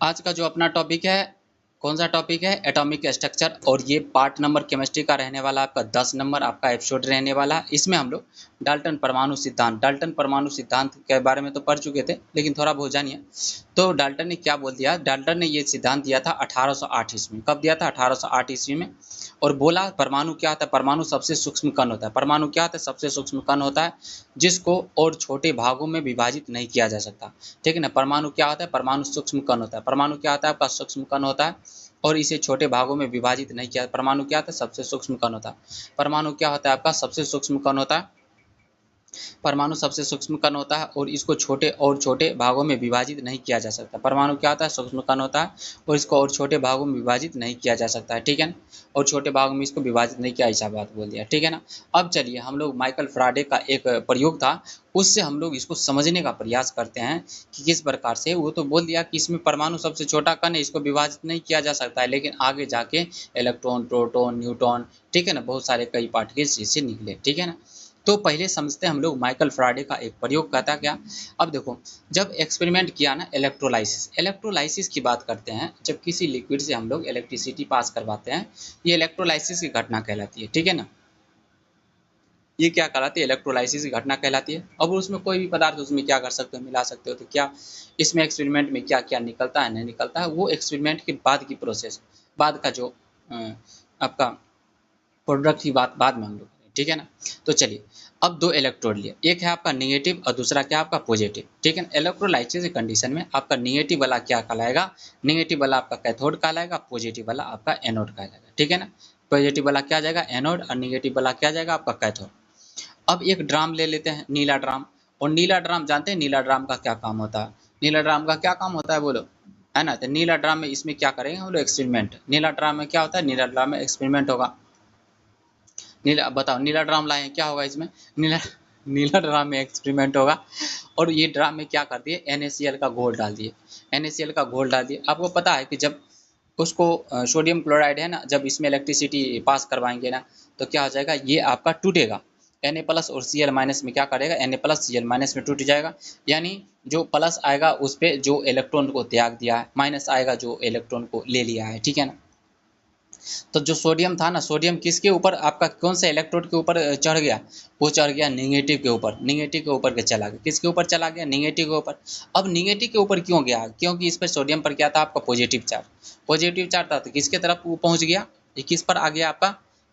आज का जो अपना टॉपिक है, कौन सा टॉपिक है? Atomic structure. और ये पार्ट नंबर केमिस्ट्री का रहने वाला, आपका 10 नंबर आपका एपिसोड रहने वाला है। इसमें हम लोग डाल्टन परमाणु सिद्धांत के बारे में तो पढ़ चुके थे, लेकिन थोड़ा बहुत जानिए। तो डाल्टन ने क्या बोल दिया? डाल्टन ने ये सिद्धांत दिया था 1808 ईस्वी में। कब दिया था? 1808 ईस्वी में। और बोला परमाणु क्या होता है? परमाणु सबसे सूक्ष्म कण होता है। परमाणु क्या होता है? सबसे सूक्ष्म कण होता है, जिसको और छोटे भागों में विभाजित नहीं किया जा सकता। ठीक है ना। परमाणु क्या होता है? परमाणु सूक्ष्म कण होता है। परमाणु क्या होता है? आपका सूक्ष्म कण होता है और इसे छोटे भागों में विभाजित नहीं किया। परमाणु क्या होता है? सबसे सूक्ष्म कण होता है। परमाणु क्या होता है? आपका सबसे सूक्ष्म कण होता है। परमाणु सबसे सूक्ष्म कण होता है और इसको छोटे और छोटे भागों में विभाजित नहीं किया जा सकता। परमाणु क्या होता है? सूक्ष्म कण होता है और इसको और छोटे भागों में विभाजित नहीं किया जा सकता है। ठीक है ना। और छोटे भागों में इसको विभाजित नहीं किया, ऐसा बात बोल दिया। ठीक है ना। अब चलिए हम लोग माइकल फ्राडे का एक प्रयोग था, उससे हम लोग इसको समझने का प्रयास करते हैं कि किस प्रकार से। वो तो बोल दिया कि इसमें परमाणु सबसे छोटा कण है, इसको विभाजित नहीं किया जा सकता है, लेकिन आगे जाके इलेक्ट्रॉन, प्रोटॉन, न्यूट्रॉन, ठीक है ना, बहुत सारे कई पार्टिकल्स इससे निकले। ठीक है ना। तो पहले समझते हैं हम लोग माइकल फ्राडे का एक प्रयोग कहता क्या। अब देखो, जब एक्सपेरिमेंट किया ना, इलेक्ट्रोलाइसिस की बात करते हैं। जब किसी लिक्विड से हम लोग इलेक्ट्रिसिटी पास करवाते हैं, ये इलेक्ट्रोलाइसिस की घटना कहलाती है। ठीक है ना। ये क्या कहलाती है? इलेक्ट्रोलाइसिस की घटना कहलाती है। अब उसमें कोई भी पदार्थ उसमें क्या कर सकते हो? मिला सकते हो। तो क्या इसमें एक्सपेरिमेंट में क्या क्या निकलता है, नहीं निकलता है, वो एक्सपेरिमेंट के बाद की प्रोसेस, बाद का जो आपका प्रोडक्ट की बात बाद में हम लोग करें। ठीक है ना। तो चलिए, अब दो इलेक्ट्रोड लिए, एक है आपका निगेटिव और दूसरा क्या आपका पॉजिटिव। ठीक है ना। इलेक्ट्रोलाइसिस की कंडीशन में आपका निगेटिव वाला क्या कहलाएगा? निगेटिव वाला आपका कैथोड कहलाएगा, पॉजिटिव वाला आपका एनोड कहलाएगा। ठीक है ना। पॉजिटिव वाला क्या जाएगा? एनोड, और निगेटिव वाला क्या जाएगा? आपका कैथोड। अब एक ड्राम ले लेते हैं, नीला ड्राम। और नीला ड्राम जानते हैं नीला ड्राम का क्या काम होता है? नीला ड्राम का क्या काम होता है बोलो, है ना। तो नीला ड्राम में इसमें क्या करेंगे हम लोग? एक्सपेरिमेंट। नीला ड्राम में क्या होता है? नीला ड्राम में एक्सपेरिमेंट होगा। नीला, बताओ, नीला ड्राम लाए हैं, क्या होगा इसमें? नीला नीला ड्राम में एक्सपेरिमेंट होगा। और ये ड्राम में क्या कर दिए? NaCl का घोल डाल दिए। NaCl का घोल डाल दिए। आपको पता है कि जब उसको सोडियम क्लोराइड है ना, जब इसमें इलेक्ट्रिसिटी पास करवाएंगे ना, तो क्या हो जाएगा? ये आपका टूटेगा। Na प्लस और Cl माइनस में क्या करेगा? Na प्लस Cl माइनस में टूट जाएगा। यानी जो प्लस आएगा उस पर जो इलेक्ट्रॉन को त्याग दिया है, माइनस आएगा जो इलेक्ट्रॉन को ले लिया है। ठीक है ना। तो जो सोडियम था ना, सोडियम किसके ऊपर? आपका कौन से इलेक्ट्रोड के ऊपर चढ़ गया? वो चढ़ गया निगेटिव के ऊपर। निगेटिव के ऊपर के चला गया। किसके ऊपर चला गया? निगेटिव के ऊपर। अब निगेटिव के ऊपर क्यों गया? क्योंकि इस पर सोडियम पर क्या था? आपका पॉजिटिव चार्ज। पॉजिटिव चार्ज था तो किसके तरफ वो पहुंच गया? ये किस पर आ गया आपका?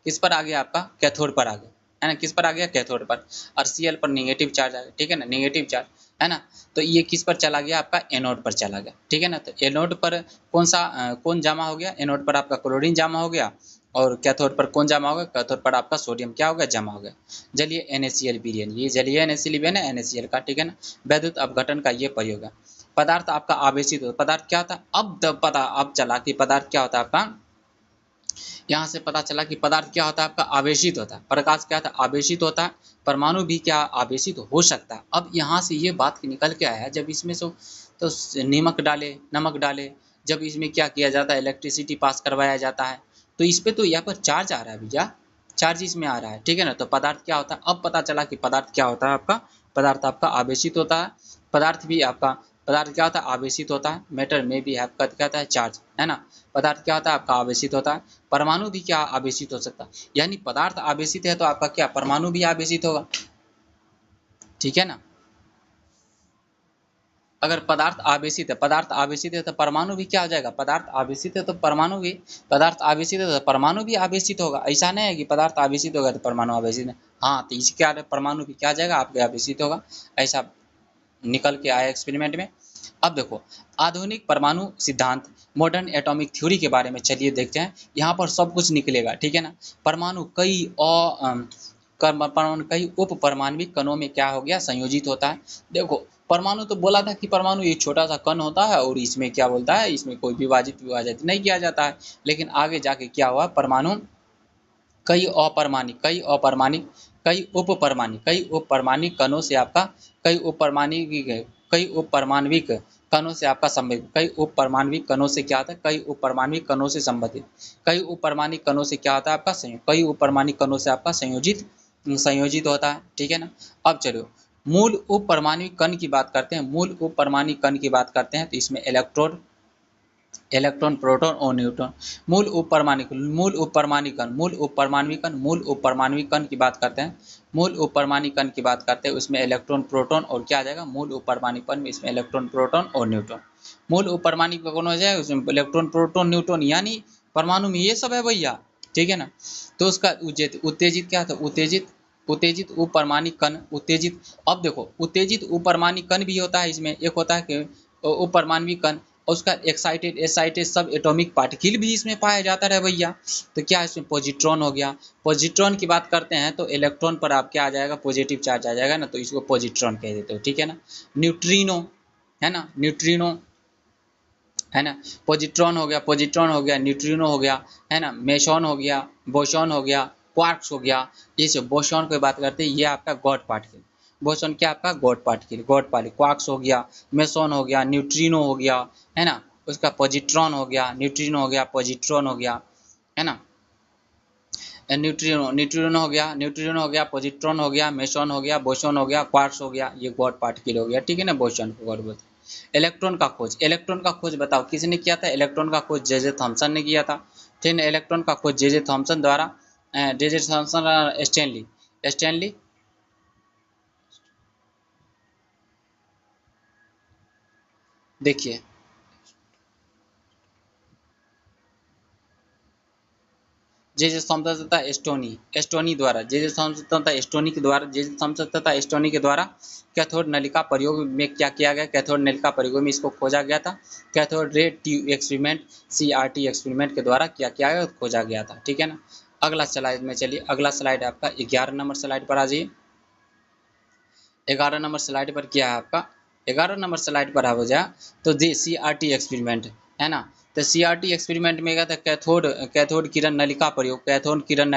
किस पर आ गया आपका? कैथोड पर आ गया, है ना। किस पर आ गया? कैथोड पर। और Cl पर निगेटिव चार्ज आ गया। ठीक है ना, निगेटिव चार्ज, है ना। तो ये किस पर चला गया? आपका एनोड पर चला गया। ठीक है ना। तो एनोड पर कौन जमा हो गया? एनोड पर आपका क्लोरीन जमा हो गया। और कैथोड पर कौन जमा हो गया? कैथोड पर आपका सोडियम क्या हो गया? जमा हो गया। जलीय NaCl विलयन, ये जलीय NaCl विलयन है NaCl का। ठीक है ना। वैद्युत अपघटन का ये प्रयोग है। पदार्थ आपका आवेशित होता। पदार्थ क्या होता है? अब चला कि पदार्थ क्या होता है आपका। यहाँ से पता चला कि पदार्थ क्या होता है आपका? आवेशित होता है। प्रकाश क्या होता है? आवेशित होता है। परमाणु भी क्या आवेशित हो सकता है। अब यहाँ से ये बात निकल के आया है, जब इसमें से तो नमक डाले, जब इसमें क्या किया जाता है? इलेक्ट्रिसिटी पास करवाया जाता है, तो इस पर तो यहाँ पर चार्ज आ रहा है भैया, चार्ज इसमें आ रहा है। ठीक है ना। तो पदार्थ क्या होता है? अब पता चला कि पदार्थ क्या होता है आपका। पदार्थ आपका आवेशित होता है। पदार्थ भी आपका, पदार्थ क्या होता है? आवेशित होता है। मैटर में भी आपका क्या होता है? चार्ज, है ना। पदार्थ क्या होता है? आपका आवेशित होता है। परमाणु भी क्या आवेशित हो सकता है? यानी पदार्थ आवेशित है तो आपका क्या? परमाणु भी आवेशित होगा। ठीक है ना। अगर पदार्थ आवेशित है तो परमाणु भी क्या हो जाएगा? पदार्थ आवेशित है तो परमाणु भी, पदार्थ आवेशित है तो परमाणु भी आवेशित होगा। ऐसा नहीं है कि पदार्थ आवेशित होगा तो परमाणु आवेशित नहीं। हाँ, तो इसके क्या, परमाणु भी क्या जाएगा? आपके आवेशित होगा। ऐसा निकल के आया एक्सपेरिमेंट में। अब देखो, आधुनिक परमाणु सिद्धांत, मॉडर्न एटॉमिक थ्योरी के बारे में चलिए देखते हैं। यहाँ पर सब कुछ निकलेगा। ठीक है ना। परमाणु परमाणु कई उप परमाणविक कणों में क्या हो गया? संयोजित होता है। देखो, परमाणु तो बोला था कि परमाणु एक छोटा सा कण होता है और इसमें क्या बोलता है? इसमें कोई विभाजित नहीं किया जाता है। लेकिन आगे जाके क्या हुआ? परमाणु कई उप परमाणिक कणों से आपका, कई उप परमाणविक कणों से आपका संबंधित, कई उप परमाणविक कणों से क्या होता है? कई उप परमाणविक कणों से संबंधित, कई उप परमाणविक कणों से क्या होता है आपका? संयोग, कई उप परमाणविक कणों से आपका संयोजित होता है। ठीक है ना। अब चलो, मूल उप परमाणविक कण की बात करते हैं। मूल उप परमाणविक कण की बात करते हैं तो इसमें इलेक्ट्रोड, इलेक्ट्रॉन, प्रोटॉन और न्यूट्रॉन। मूल उपपरमाणु मूल उपपरमाणु मूल उपपरमाणु मूल उपपरमाणु कण की बात करते हैं। मूल उपपरमाणु कण की बात करते हैं, उसमें इलेक्ट्रॉन, प्रोटॉन और क्या आ जाएगा, मूल उपपरमाणु कण में इसमें इलेक्ट्रॉन, प्रोटॉन और न्यूट्रॉन। मूल उपपरमाणु कौन हो जाएगा, उसमें इलेक्ट्रॉन, प्रोटॉन, न्यूट्रॉन, यानी परमाणु में ये सब है भैया, ठीक है ना। तो उसका उत्तेजित क्या था, उत्तेजित उपपरमाणु कण, उत्तेजित। अब देखो उत्तेजित उपपरमाणु कण भी होता है इसमें, एक होता है कि उपपरमाणु कण, और उसका एक्साइटेड सब एटॉमिक पार्टिकल भी इसमें पाया जाता है भैया। तो क्या इसमें पॉजिट्रॉन हो गया। पॉजिट्रॉन की बात करते हैं तो इलेक्ट्रॉन पर आप क्या आ जाएगा, पॉजिटिव चार्ज आ जाएगा ना, तो इसको पॉजिट्रॉन कह देते हो, ठीक है ना। न्यूट्रिनो है ना, न्यूट्रिनो है ना, पॉजिट्रॉन हो गया, न्यूट्रिनो हो गया, है ना, मेसॉन हो गया, बोसॉन हो गया, क्वार्क्स हो गया। ये सब बोसॉन की बात करते हैं, ये आपका गॉड पार्टिकल। बोसॉन क्या आपका God particle, God particle. Quarks हो गया, मेसॉन हो गया, न्यूट्रिनो हो गया, है ना, उसका पॉजिट्रॉन हो गया, न्यूट्रिनो हो गया, पॉजिट्रॉन हो गया, है ना, न्यूट्रिनो हो गया, पॉजिट्रॉन हो गया, मेसॉन हो गया, बोसॉन हो गया, क्वार्क्स हो गया, ये गॉड पार्टिकल हो गया, ठीक है ना, बोसॉन को गॉड बोलते हैं। इलेक्ट्रॉन का खोज बताओ किसने किया था, इलेक्ट्रॉन का खोज जे जे थॉमसन ने किया था, ठीक है। इलेक्ट्रॉन का खोज जे जे थॉमसन द्वारा, जे जे थॉमसन और स्टैनली देखिए, जे जे थॉमसन तथा एस्टोनी द्वारा, जे जे थॉमसन तथा एस्टोनी के द्वारा, जे जे थॉमसन तथा एस्टोनी के द्वारा कैथोड नलिका प्रयोग में क्या किया गया, कैथोड नलिका प्रयोग में इसको खोजा गया था। Cathode ray tube experiment, CRT experiment के द्वारा क्या किया गया, खोजा गया था, ठीक है ना। अगला स्लाइड में चलिए, अगला स्लाइड आपका 11 नंबर स्लाइड पर आ जाइए। 11 नंबर स्लाइड पर क्या है आपका, 11 नंबर स्लाइड पर हो जाए तो जी CRT एक्सपेरिमेंट है ना। तो CRT एक्सपेरिमेंट में क्या था, कैथोड किरण नलिका प्रयोग, कैथोड किरण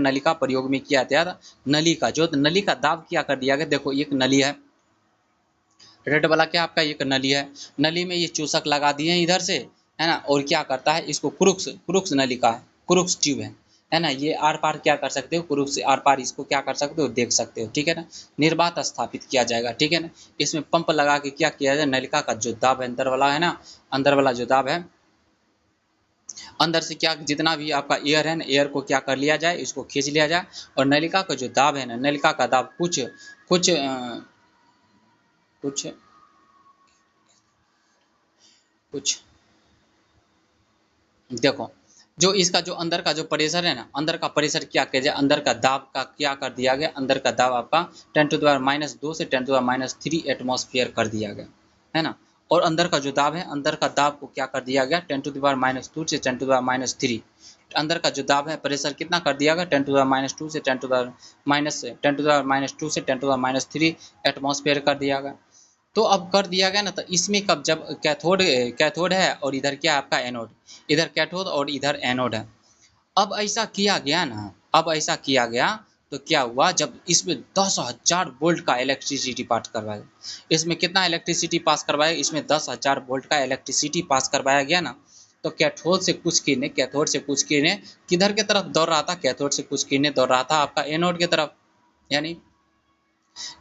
नलिका प्रयोग में किया गया था। नली का नली का दाब क्या कर दिया गया, देखो एक नली है, रेड वाला क्या आपका एक नली है, नली में ये चूसक लगा दिए हैं इधर से, है ना, और क्या करता है इसको क्रुक्स नली का है, क्रुक्स ट्यूब है ना, ये आर पार क्या कर सकते हो, क्रुक्स से आर पार इसको क्या कर सकते हो, देख सकते हो, ठीक है ना। निर्वात स्थापित किया जाएगा, ठीक है ना। इसमें पंप लगा के क्या किया जाए, नलिका का जो दाब है अंदर वाला है ना, अंदर वाला जो दाब है, अंदर से क्या जितना भी आपका एयर है ना, एयर को क्या कर लिया जाए, इसको खींच लिया जाए, और नलिका का जो दाब है ना, नलिका का दाब कुछ कुछ कुछ कुछ देखो, जो इसका जो अंदर का जो प्रेशर है ना, अंदर का प्रेशर क्या किया जाए, अंदर का दाब का क्या कर दिया गया, अंदर का दाब आपका 10⁻⁻2 से 10⁻³ एटमॉस्फेयर कर दिया गया, है ना। और अंदर का जो दाब है, अंदर का दाब को क्या कर दिया गया, 10⁻² से 10⁻³ अंदर का जो दाब है, प्रेशर कितना कर दिया गया, 10⁻² से 10⁻² से 10⁻³ एटमॉस्फेयर कर दिया गया। तो अब कर दिया गया ना, तो इसमें कब जब कैथोड है और इधर क्या है आपका एनोड, इधर कैथोड और इधर एनोड है। अब ऐसा किया गया ना, अब ऐसा किया गया तो क्या हुआ, जब इसमें 10,000 वोल्ट का इलेक्ट्रिसिटी पास करवाया, इसमें कितना इलेक्ट्रिसिटी पास करवाया, इसमें 10,000 वोल्ट का इलेक्ट्रिसिटी पास करवाया गया ना। तो कैथोड से कुछ किरणें किधर की तरफ दौड़ रहा था, कैथोड से कुछ किरणें दौड़ रहा था आपका एनोड की तरफ, यानी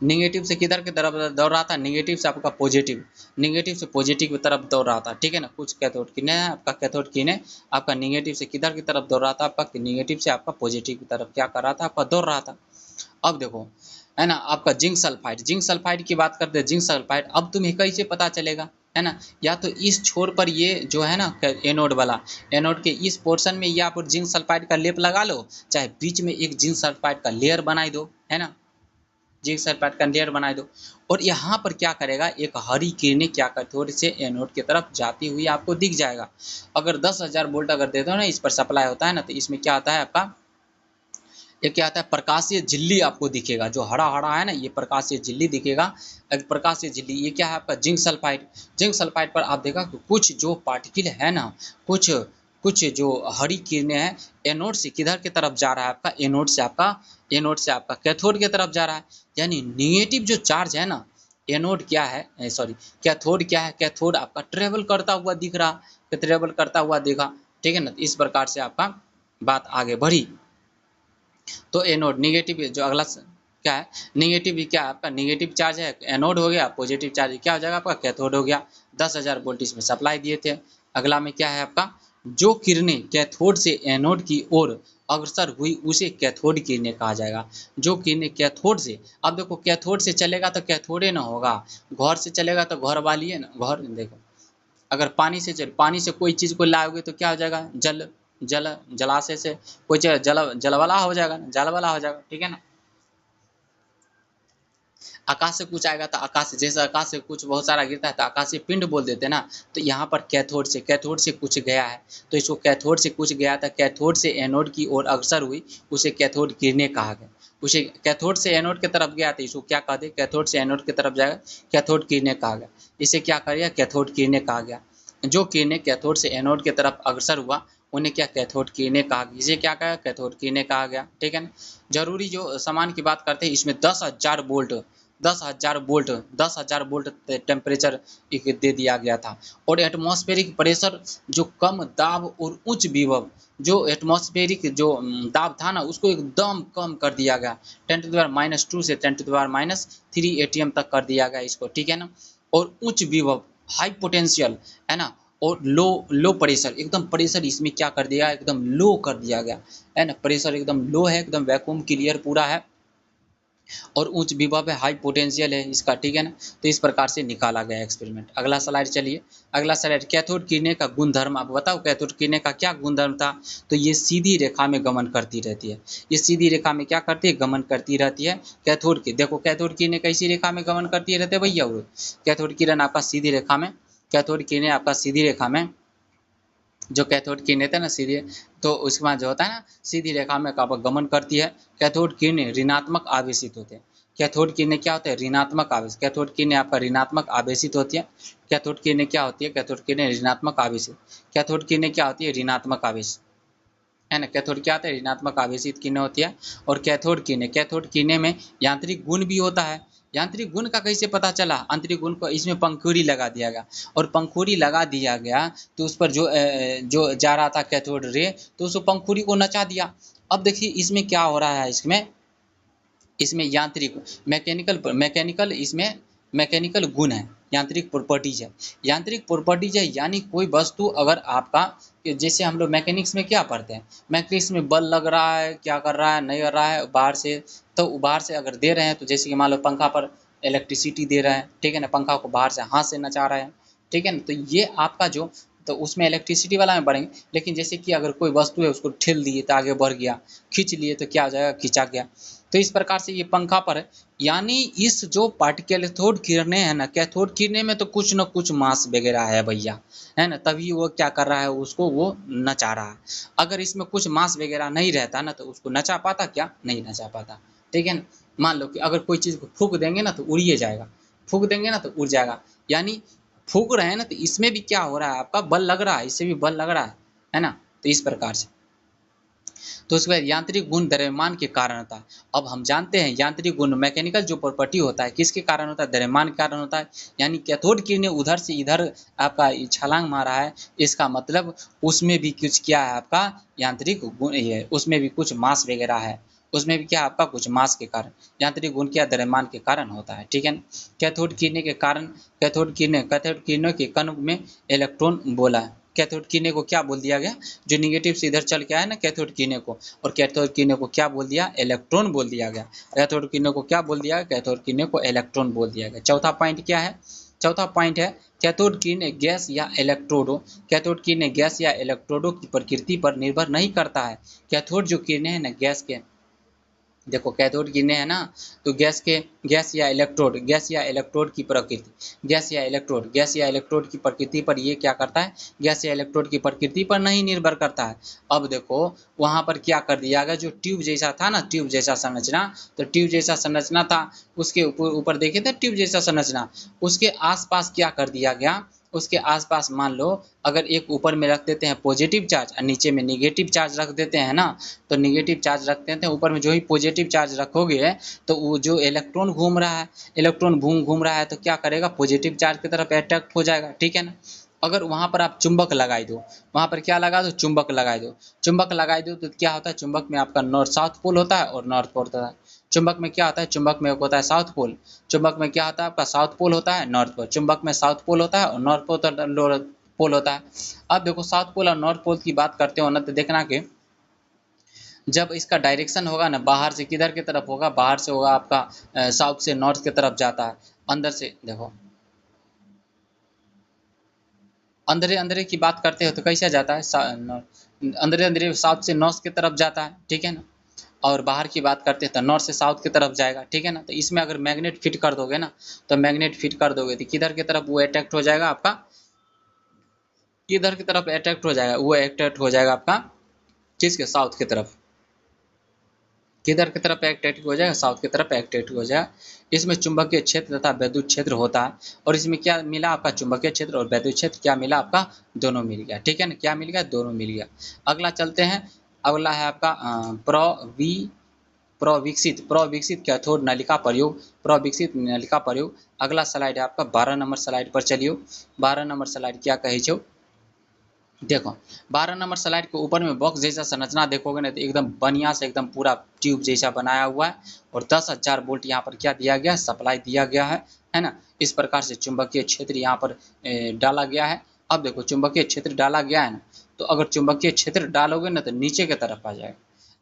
निगेटिव से किधर की तरफ दौड़ रहा था, निगेटिव से आपका पॉजिटिव, निगेटिव से पॉजिटिव की तरफ दौड़ रहा था, ठीक है ना। कुछ कैथोड किरणें है आपका, कैथोड किरणें आपका निगेटिव से किधर की तरफ दौड़ रहा था, आपका निगेटिव से आपका पॉजिटिव की तरफ क्या कर रहा था, आपका दौड़ रहा था। अब देखो, है ना, आपका जिंक सल्फाइड की बात करते हैं, जिंक सल्फाइड अब तुम्हें कैसे पता चलेगा, है ना, या तो इस छोर पर ये जो है ना एनोड वाला, एनोड के इस पोर्शन में या आप जिंक सल्फाइड का लेप लगा लो, चाहे बीच में एक जिंक सल्फाइड का लेयर बनाई दो, है ना, जिंक सल्फाइड का लेयर बनाई दो। और यहाँ पर क्या करेगा, एक हरी किरणें क्या कैथोड से एनोड की तरफ जाती हुई आपको दिख जाएगा। अगर 10,000 वोल्ट अगर दे दो ना, इस पर सप्लाई होता है ना, तो इसमें क्या आता है आपका, ये क्या आता है, प्रकाशीय झिल्ली आपको दिखेगा, जो हरा हरा है ना, ये प्रकाशीय झिल्ली दिखेगा। प्रकाशीय झिल्ली ये क्या है आपका, जिंक सल्फाइड पर आप देखा कि कुछ जो पार्टिकल है ना, कुछ कुछ जो हरी किरणें हैं, एनोड से किधर की तरफ जा रहा है आपका, एनोड से आपका कैथोड की तरफ जा रहा है। यानी निगेटिव जो चार्ज है ना, एनोड क्या है, सॉरी कैथोड क्या है, कैथोड आपका ट्रेवल करता हुआ दिख रहा, ट्रेवल करता हुआ देखा, ठीक है ना। इस प्रकार से आपका बात आगे बढ़ी। तो एनोड निगेटिव जो अगला क्या है, निगेटिव क्या है आपका, निगेटिव चार्ज है एनोड हो गया, पॉजिटिव चार्ज क्या हो जाएगा आपका, कैथोड हो गया। 10,000 वोल्ट इसमें सप्लाई दिए थे। अगला में क्या है आपका, जो किरणें कैथोड से एनोड की ओर अग्रसर हुई उसे कैथोड किरणें कहा जाएगा। जो किरणें कैथोड से, अब देखो कैथोड से चलेगा तो कैथोडे ना होगा, घर से चलेगा तो घर वाली है ना, घर देखो अगर पानी से कोई चीज़ को लाओगे तो क्या हो जाएगा, जलाशय से कोई जल वाला हो जाएगा, जल वाला हो जाएगा, ठीक है ना। आकाश से कुछ आएगा तो आकाश से, जैसे आकाश से कुछ बहुत सारा गिरता है तो आकाशीय पिंड बोल देते हैं ना। तो यहाँ पर कैथोड से कुछ गया है, तो इसको कैथोड से कुछ गया था, कैथोड से एनोड की ओर अग्रसर हुई, उसे कैथोड किरणें कहा गया। उसे कैथोड से एनोड की तरफ गया था, इसको क्या कहा दे, कैथोड से एनोड की तरफ जाएगा, कैथोड किरणें कहा गया। इसे क्या कर गया, कैथोड किरणें कहा गया। जो किरणें कैथोड से एनोड की तरफ अग्रसर हुआ उन्हें क्या, कैथोड किरणें कहा गया। इसे क्या कहा, कैथोड किरणें कहा गया, ठीक है ना। जरूरी जो सामान की बात करते हैं, इसमें 10,000 वोल्ट 10,000 वोल्ट टेम्परेचर दे दिया गया था। और एटमॉस्फेरिक प्रेशर जो कम दाब और उच्च विभव, जो एटमॉस्फेरिक जो दाब था ना उसको एकदम कम कर दिया गया, 10⁻² से 10⁻³ एटीएम तक कर दिया गया इसको, ठीक है ना। और उच्च विभव हाई पोटेंशियल है ना, और लो प्रेशर, एकदम प्रेशर इसमें क्या कर दिया, एकदम लो कर दिया गया है ना। प्रेशर एकदम लो है, एकदम वैक्यूम क्लियर पूरा है, और उच्च विभव है, हाई पोटेंशियल है इसका, ठीक है ना। तो इस प्रकार से निकाला गया एक्सपेरिमेंट। अगला स्लाइड चलिए, अगला स्लाइड, कैथोड किरणें का गुणधर्म। आप बताओ कैथोड किरणें का क्या गुणधर्म था। तो ये सीधी रेखा में गमन करती रहती है, ये सीधी रेखा में क्या करती है, गमन करती रहती है। कैथोड की देखो, कैथोड किरणें कैसी रेखा में गमन करती रहती है भैया, कैथोड किरण आपका सीधी रेखा में, कैथोड किरणें आपका सीधी रेखा में, जो कैथोड किरणें थे ना सीधे, तो उसके बाद जो होता है ना सीधी रेखा में गमन करती है। कैथोड किरणें ऋणात्मक आवेशित होते हैं। कैथोड किरणें क्या होते हैं, ऋणात्मक आवेश। कैथोड किरणें आपका ऋणात्मक आवेशित होती है। कैथोड किरणें क्या होती है, कैथोड किरणें ऋणात्मक आवेशित। कैथोड किरणें क्या होती है, ऋणात्मक आवेश है ना। कैथोड क्या होता है, ऋणात्मक आवेशित किरणें होती है। और कैथोड किरणें में यांत्रिक गुण भी होता है। यांत्रिक गुण का कैसे पता चला, आंतरिक गुण को इसमें पंखुड़ी लगा दिया गया, और पंखुड़ी लगा दिया गया तो उस पर जो जा रहा था कैथोड रे, तो उस पंखुड़ी को नचा दिया। अब देखिए इसमें क्या हो रहा है, इसमें यांत्रिक मैकेनिकल इसमें मैकेनिकल गुण है, यांत्रिक प्रॉपर्टीज है। यांत्रिक प्रॉपर्टीज है यानी कोई वस्तु अगर आपका, जैसे हम लोग मैकेनिक्स में क्या पढ़ते हैं, मैकेनिक्स में बल लग रहा है, क्या कर रहा है, नहीं कर रहा है बाहर से, तो बाहर से अगर दे रहे हैं, तो जैसे कि मान लो पंखा पर इलेक्ट्रिसिटी दे रहे हैं, ठीक है ना, पंखा को बाहर से हाथ से नचा रहे हैं, ठीक है ना। तो ये आपका जो, तो उसमें इलेक्ट्रिसिटी वाला में बढ़ेंगे। लेकिन जैसे कि अगर कोई वस्तु है उसको ठेल दिए तो आगे बढ़ गया, खींच लिए तो क्या हो जाएगा, खींचा गया। तो इस प्रकार से ये पंखा पर है, यानी इस जो पार्टिकल कैथोड किरणें है ना, कैथोड किरणें में तो कुछ न कुछ मास वगैरह है भैया, है ना, तभी वो क्या कर रहा है, उसको वो नचा रहा है। अगर इसमें कुछ मास वगैरह नहीं रहता ना तो उसको नचा पाता क्या, नहीं नचा पाता, ठीक है ना। मान लो कि अगर कोई चीज़ को फूंक देंगे ना तो उड़िए जाएगा, फूंक देंगे ना तो उड़ जाएगा, यानी फूंक रहे हैं ना तो इसमें भी क्या हो रहा है, आपका बल लग रहा है, इससे भी बल लग रहा है ना। तो इस प्रकार से, तो उसके बाद यांत्रिक गुण द्रव्यमान के कारण होता है। अब हम जानते हैं यांत्रिक गुण मैकेनिकल जो प्रॉपर्टी होता है किसके कारण होता है, द्रव्यमान के कारण होता है। यानी कैथोड किरणें उधर से इधर आपका छलांग मारा है, इसका मतलब उसमें भी कुछ क्या है आपका यांत्रिक गुण है, उसमें भी कुछ मास वगैरह है, उसमें भी क्या आपका कुछ मास के कारण, यांत्रिक गुण क्या द्रव्यमान के कारण होता है, ठीक है ना। कैथोड किरणें के कारण, कैथोड किरणों के कण में इलेक्ट्रॉन बोला है। कैथोड किरणें को क्या बोल दिया गया, जो निगेटिव से इधर चल के आया ना कैथोड किरणें को, और कैथोड किरणें को क्या बोल दिया, इलेक्ट्रॉन बोल दिया गया। कैथोड किरणें को क्या बोल दिया, कैथोड किरणें को इलेक्ट्रॉन बोल दिया गया। चौथा पॉइंट क्या है, चौथा पॉइंट है कैथोड किरणें गैस या इलेक्ट्रोडों, कैथोड किरणें गैस या इलेक्ट्रोडों की प्रकृति पर निर्भर नहीं करता है। कैथोड जो किरणें हैं ना गैस के, देखो कैथोड किरणें है ना, तो गैस या इलेक्ट्रोड की प्रकृति, गैस या इलेक्ट्रोड की प्रकृति पर ये क्या करता है, गैस या इलेक्ट्रोड की प्रकृति पर नहीं निर्भर करता है। अब देखो वहाँ पर क्या कर दिया गया, जो ट्यूब जैसा था ना, ट्यूब जैसा संरचना, तो ट्यूब जैसा संरचना था, उसके ऊपर देखे थे ट्यूब जैसा संरचना, उसके आसपास क्या कर दिया गया, उसके आसपास मान लो अगर एक ऊपर में रख देते हैं पॉजिटिव चार्ज और नीचे में नेगेटिव चार्ज रख देते हैं ना, तो नेगेटिव चार्ज रखते हैं तो ऊपर में जो ही पॉजिटिव चार्ज रखोगे तो वो जो इलेक्ट्रॉन घूम रहा है, इलेक्ट्रॉन घूम रहा है तो क्या करेगा, पॉजिटिव चार्ज की तरफ अट्रैक्ट हो जाएगा, ठीक है ना। अगर वहाँ पर आप चुंबक लगाई दो, वहाँ पर क्या लगा दो, चुंबक लगाई दो, तो क्या होता है, चुंबक में आपका नॉर्थ साउथ पोल होता है और नॉर्थ पोल होता है। चुंबक में क्या होता है, चुंबक में होता है साउथ पोल, चुंबक में क्या होता है आपका साउथ पोल होता है, नॉर्थ पोल, चुंबक में साउथ पोल होता है और नॉर्थ पोल होता है। अब देखो साउथ पोल और नॉर्थ पोल की बात करते हो ना तो देखना कि जब इसका डायरेक्शन होगा ना बाहर से किधर की तरफ होगा, बाहर से होगा आपका साउथ से नॉर्थ की तरफ जाता है, अंदर से देखो अंदर अंदर की बात करते हो तो कैसे जाता है, अंदर अंदर साउथ से नॉर्थ की तरफ जाता है, ठीक है ना। और बाहर की बात करते हैं तो नॉर्थ से साउथ की तरफ जाएगा, ठीक है ना। तो इसमें अगर मैग्नेट फिट कर दोगे ना, तो मैग्नेट फिट कर दोगे तो किधर की तरफ वो अट्रैक्ट हो जाएगा आपका, किधर की तरफ अट्रैक्ट हो जाएगा, वो अट्रैक्ट हो जाएगा आपका किसके, साउथ की तरफ। किधर की तरफ अट्रैक्ट हो जाएगा, साउथ की तरफ अट्रैक्ट हो जाएगा। इसमें चुंबकीय क्षेत्र तथा वैद्युत क्षेत्र होता है, और इसमें क्या मिला आपका, चुंबकीय क्षेत्र और वैद्युत क्षेत्र क्या मिला आपका, दोनों मिल गया, ठीक है ना। क्या मिल गया, दोनों मिल गया। अगला चलते हैं, अगला है आपका प्रविकसित कैथोड नलिका प्रयोग, प्रविकसित नलिका प्रयोग। अगला स्लाइड है आपका 12 नंबर स्लाइड पर चलियो। 12 नंबर स्लाइड क्या कही छो, देखो 12 नंबर स्लाइड के ऊपर में बॉक्स जैसा संरचना देखोगे ना तो एकदम बढ़िया से एकदम पूरा ट्यूब जैसा बनाया हुआ है, और 10,000 वोल्ट यहाँ पर क्या दिया गया है, सप्लाई दिया गया है ना। इस प्रकार से चुंबकीय क्षेत्र यहाँ पर डाला गया है। अब देखो चुंबकीय क्षेत्र डाला गया है ना, तो अगर चुंबकीय क्षेत्र डालोगे ना तो नीचे की तरफ आ जाएगा,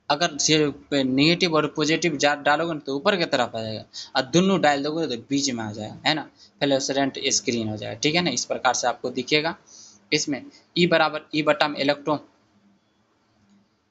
अगर नेगेटिव और पॉजिटिव डालोगे ना तो ऊपर की तरफ आ जाएगा, और दोनों डाल दोगे तो बीच में आ जाएगा, है ना, फ्लोरेसेंट स्क्रीन हो जाएगा, ठीक है ना। इस प्रकार से आपको दिखेगा। इसमें E बराबर E बटा में इलेक्ट्रॉन,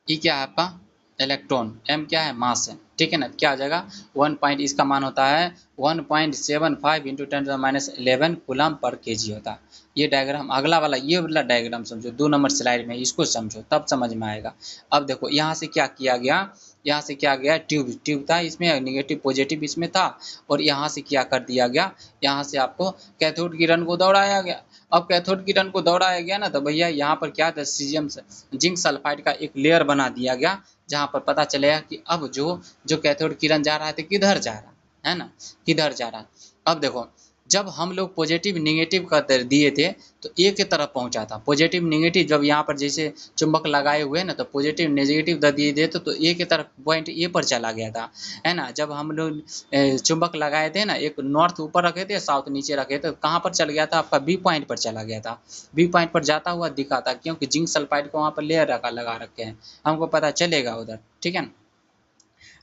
E क्या है आपका इलेक्ट्रॉन, M क्या है मास है, ठीक है ना। क्या आ जाएगा 1 पॉइंट, इसका मान होता है 1.75 इंटू 10⁻11 कूलम पर केजी होता है। ये डायग्राम अगला वाला, ये वाला डायग्राम समझो 2 नंबर स्लाइड में, इसको समझो तब समझ में आएगा। अब देखो यहाँ से क्या किया गया, यहाँ से क्या गया, ट्यूब था इसमें, नेगेटिव पॉजिटिव इसमें था, और यहाँ से क्या कर दिया गया, यहाँ से आपको कैथोड किरण को दौड़ाया गया। अब कैथोड किरण को दौड़ाया गया ना तो भैया यहाँ पर क्या था, सीजियम जिंक सल्फाइड का एक लेयर बना दिया गया, जहाँ पर पता चलेगा कि अब जो कैथोड किरण जा रहा है तो किधर जा रहा है ना, किधर जा रहा है। अब देखो जब हम लोग पॉजिटिव निगेटिव का दिए थे तो ए की तरफ पहुंचा था, पॉजिटिव निगेटिव जब यहाँ पर जैसे चुंबक लगाए हुए ना तो पॉजिटिव नेगेटिव दिए थे तो ए की तरफ पॉइंट ए पर चला गया था, है ना। जब हम लोग चुंबक लगाए थे ना, एक नॉर्थ ऊपर रखे थे साउथ नीचे रखे थे, तो कहाँ पर चल गया था आपका, बी पॉइंट पर चला गया था, बी पॉइंट पर जाता हुआ दिखा था, क्योंकि जिंक सल्फाइड को वहाँ पर लेयर लगा रखे हैं, हमको पता चलेगा उधर, ठीक है ना।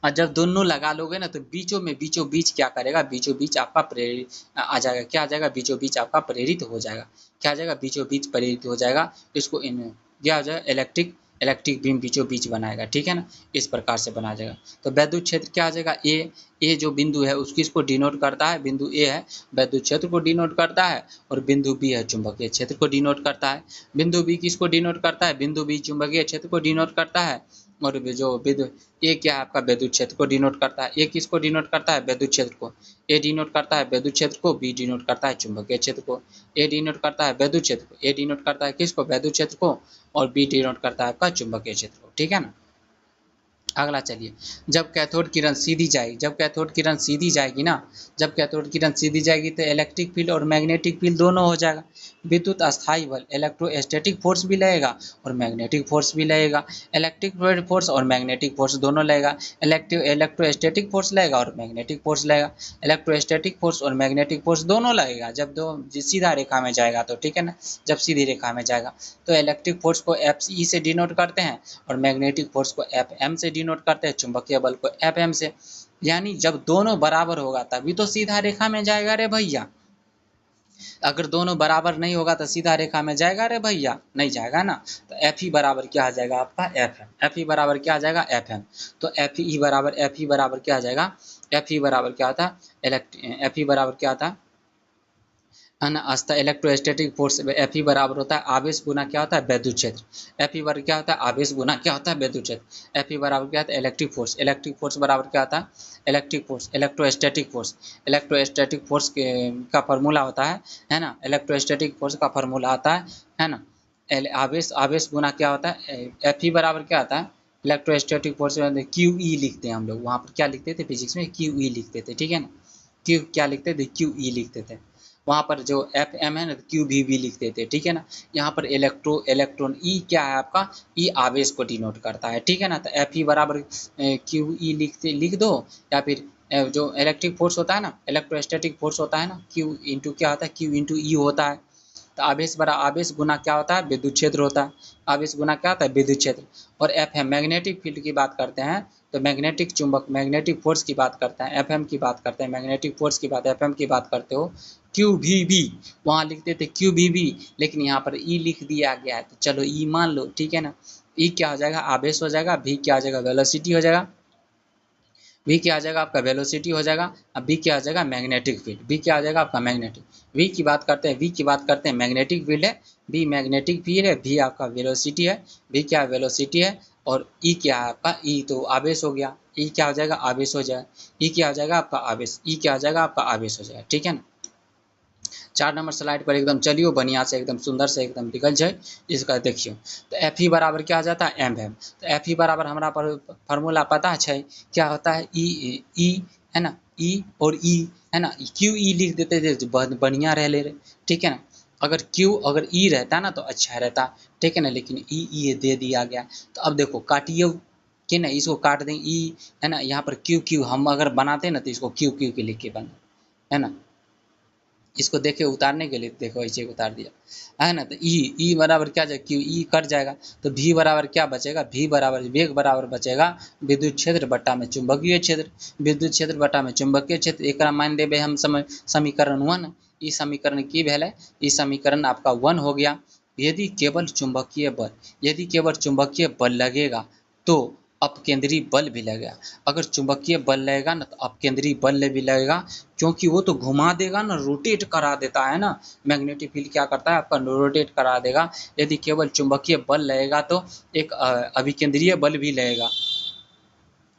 और जब दोनों लगा लोगे ना तो बीचों बीच क्या करेगा, बीचों बीच आपका प्रेरित आ जाएगा, क्या आ जाएगा, बीचों बीच आपका प्रेरित हो जाएगा, क्या आ जाएगा, बीचों बीच प्रेरित हो जाएगा। इसको क्या हो जाएगा, इलेक्ट्रिक बीम बीचों बीच बनाएगा, ठीक है ना। इस प्रकार से बना जाएगा। तो वैद्युत क्षेत्र क्या आ जाएगा, ए जो बिंदु है उसकी इसको डिनोट करता है, बिंदु ए है वैद्युत क्षेत्र को डिनोट करता है, और बिंदु बी है चुंबकीय क्षेत्र को डिनोट करता है। बिंदु बी किसको डिनोट करता है, बिंदु बी चुंबकीय क्षेत्र को डिनोट करता है, और जो विद्युत ए क्या है आपका विद्युत क्षेत्र को डिनोट करता है, ए किसको डिनोट करता है, विद्युत क्षेत्र को, ए डिनोट करता है विद्युत क्षेत्र को, बी डिनोट करता है चुंबकीय क्षेत्र को, ए डिनोट करता है विद्युत क्षेत्र को, ए डिनोट करता है किसको, विद्युत क्षेत्र को, और बी डिनोट करता है आपका चुंबकीय क्षेत्र को, ठीक है ना। अगला चलिए, जब कैथोड किरण सीधी जाएगी, जब कैथोड किरण सीधी जाएगी ना, जब कैथोड किरण सीधी जाएगी तो इलेक्ट्रिक फील्ड और मैग्नेटिक फील्ड दोनों हो जाएगा। विद्युत अस्थायी बल इलेक्ट्रोस्टैटिक फोर्स भी लगेगा और मैग्नेटिक फोर्स भी लगेगा, इलेक्ट्रिक फोर्स और मैग्नेटिक फोर्स दोनों लगेगा, इलेक्ट्रोस्टैटिक फोर्स लगेगा और मैग्नेटिक फोर्स लगेगा, इलेक्ट्रोस्टैटिक फोर्स और मैग्नेटिक फोर्स दोनों लगेगा जब दो सीधा रेखा में जाएगा तो, ठीक है ना। जब सीधी रेखा में जाएगा तो इलेक्ट्रिक फोर्स को एफ ई से डिनोट करते हैं और मैग्नेटिक फोर्स को एफ एम से डिनोट करते हैं, चुंबकीय बल को एफ एम से। यानी जब दोनों बराबर होगा तभी तो सीधा रेखा में जाएगा रे भैया, अगर दोनों बराबर नहीं होगा तो सीधा रेखा में जाएगा रे भैया, नहीं जाएगा ना। तो एफ ई बराबर क्या आ जाएगा आपका, एफ एम, एफ ई बराबर क्या आ जाएगा, एफ एम। तो एफ ई बराबर क्या आ जाएगा, एफ ई बराबर क्या आता है, एफ ई बराबर क्या आता है इलेक्ट्रोस्टैटिक फोर्स, एफ ई बराबर होता है आवेश गुना क्या होता है, विद्युत क्षेत्र। एफ ई बराबर क्या होता है, आवेश गुना क्या होता है, विद्युत क्षेत्र। एफ ई बराबर क्या होता है, इलेक्ट्रिक फोर्स, इलेक्ट्रिक फोर्स बराबर क्या होता है, electric force electrostatic force, electrostatic force का फार्मूला होता है ना, इलेक्ट्रोस्टैटिक फोर्स का फार्मूला आता है ना, आवेश आवेश गुना क्या होता है, एफ ई बराबर क्या आता है, इलेक्ट्रोस्टैटिक फोर्स क्यू ई लिखते हैं हम लोग, वहाँ पर क्या लिखते थे फिजिक्स में, क्यू ई लिखते थे, ठीक है ना। क्यू क्या लिखते थे, क्यू ई लिखते थे। वहाँ पर जो एफ एम है ना क्यू भी लिख देते, ठीक है ना। यहाँ पर इलेक्ट्रॉन ई क्या है आपका, ई आवेश को डिनोट करता है, ठीक है ना। तो एफ ई बराबर क्यू ई लिख दो, या फिर जो इलेक्ट्रिक फोर्स होता है ना, इलेक्ट्रोस्टैटिक फोर्स होता है ना, क्यू इंटू क्या होता है, क्यू इंटू ई होता है। तो आवेश गुना क्या होता है, विद्युत क्षेत्र होता है। आवेश गुना क्या होता है, विद्युत क्षेत्र। और एफ एम मैग्नेटिक फील्ड की बात करते हैं, तो मैग्नेटिक चुंबक मैग्नेटिक फोर्स की बात करते हैं, एफ एम की बात करते हैं, मैग्नेटिक फोर्स की बात एफ एम की बात करते हो, क्यू भी बी, वहाँ लिखते थे क्यू भी बी, लेकिन यहाँ पर ई लिख दिया गया है, तो चलो ई मान लो, ठीक है ना। ई क्या हो जाएगा, आवेश हो जाएगा, भी क्या हो जाएगा, वेलोसिटी हो जाएगा, वी क्या आ जाएगा आपका वेलोसिटी हो जाएगा। अब बी क्या आ जाएगा, मैग्नेटिक फील्ड, बी क्या आ जाएगा आपका मैग्नेटिक। वी की बात करते हैं, वी की बात करते हैं, मैग्नेटिक फील्ड है, बी मैग्नेटिक फील्ड है, भी आपका वेलोसिटी है, भी क्या वेलोसिटी है, और ई क्या है आपका, ई तो आवेश हो गया, ई क्या हो जाएगा, आवेश हो जाएगा, ई क्या हो जाएगा आपका आवेश, ई क्या हो जाएगा आपका आवेश हो जाएगा, ठीक है ना। 4 नंबर स्लाइड पर एकदम चलियो बढ़िया से एकदम सुंदर से एकदम लिखल जाए, इसका देखियो। तो एफ ई बराबर क्या आ जाता है, एम एम। तो एफ ई बराबर हमारा पर फार्मूला पता है क्या होता है, ई ई है ना, ई और ई है ना, क्यू ई लिख देते थे बढ़िया रह ले रहे, ठीक है ना। अगर ई रहता ना तो अच्छा रहता, ठीक है ना, लेकिन ई दे दिया गया। तो अब देखो काटियो कि ना, इसको काट दें ई, है ना, यहाँ पर क्यू क्यू हम अगर बनाते ना तो इसको क्यू क्यू के लिख के बना, है ना। इसको देखे उतारने के लिए देखो ऐसे उतार दिया, है ना। तो ई बराबर क्या जाएगा, क्यू ई कट जाएगा, तो भी बराबर क्या बचेगा, भी बराबर वेग बराबर बचेगा विद्युत क्षेत्र बट्टा में चुंबकीय क्षेत्र, विद्युत क्षेत्र बट्टा में चुंबकीय क्षेत्र। एक मान देवे हम समीकरण 1, ई समीकरण की वैल्यू, ई समीकरण आपका 1 हो गया। यदि केवल चुंबकीय बल, यदि केवल चुंबकीय बल लगेगा तो अपकेंद्री बल भी लगेगा। अगर चुंबकीय बल लगेगा ना तो अपकेंद्री बल भी लगेगा, क्योंकि वो तो घुमा देगा ना, रोटेट करा देता है ना। मैग्नेटिक फील्ड क्या करता है आपका, रोटेट करा देगा। यदि केवल चुंबकीय बल लगेगा तो एक अभिकेंद्रीय बल भी लगेगा,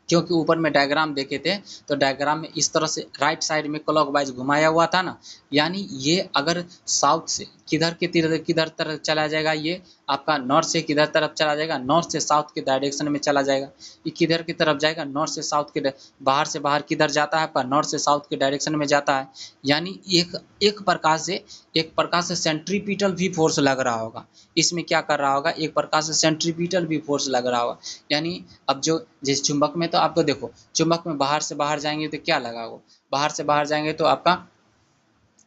क्योंकि ऊपर में डायग्राम देखे थे, तो डायग्राम में इस तरह से राइट साइड में क्लॉकवाइज घुमाया हुआ था ना, यानी ये अगर साउथ से किधर तरफ चला जाएगा, ये आपका नॉर्थ से किधर तरफ चला जाएगा, नॉर्थ से साउथ के डायरेक्शन में चला जाएगा। ये किधर की तरफ जाएगा, नॉर्थ से साउथ के, बाहर से बाहर किधर जाता है आपका, नॉर्थ से साउथ के डायरेक्शन में जाता है। यानी एक प्रकार से सेंट्रीपिटल भी फोर्स लग रहा होगा इसमें, क्या कर रहा होगा, एक प्रकार से सेंट्रीपिटल भी फोर्स लग रहा होगा। यानी अब जो जिस चुंबक में, तो आपको देखो चुंबक में बाहर से बाहर जाएंगे तो क्या लगा हो, बाहर से बाहर जाएंगे तो आपका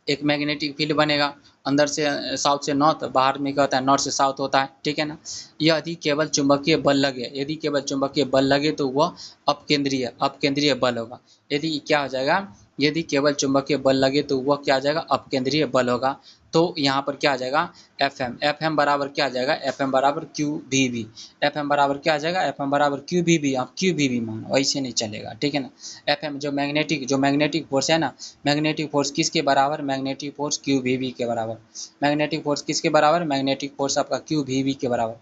एक मैग्नेटिक फील्ड बनेगा, अंदर से साउथ से नॉर्थ, बाहर में क्या होता है, नॉर्थ से साउथ होता है, ठीक है ना। यदि केवल चुंबकीय बल लगे, यदि केवल चुंबकीय बल लगे तो वह अपकेंद्रीय बल होगा। यदि क्या हो जाएगा, यदि केवल चुंबकीय बल लगे तो वह क्या आ जाएगा, अपकेंद्रीय बल होगा। तो यहाँ पर क्या आ जाएगा, एफ एम बराबर क्या आ जाएगा, एफ एम बराबर q v B, F M बराबर क्या आ जाएगा, एफ एम बराबर क्यू भी बी। आप क्यू भी मानो, ऐसे नहीं चलेगा, ठीक है ना। एफ एम जो मैग्नेटिक फोर्स है ना, मैग्नेटिक फोर्स किसके बराबर, magnetic force q v B के बराबर। मैग्नेटिक फोर्स किसके बराबर, मैग्नेटिक फोर्स आपका क्यू वी बी के बराबर।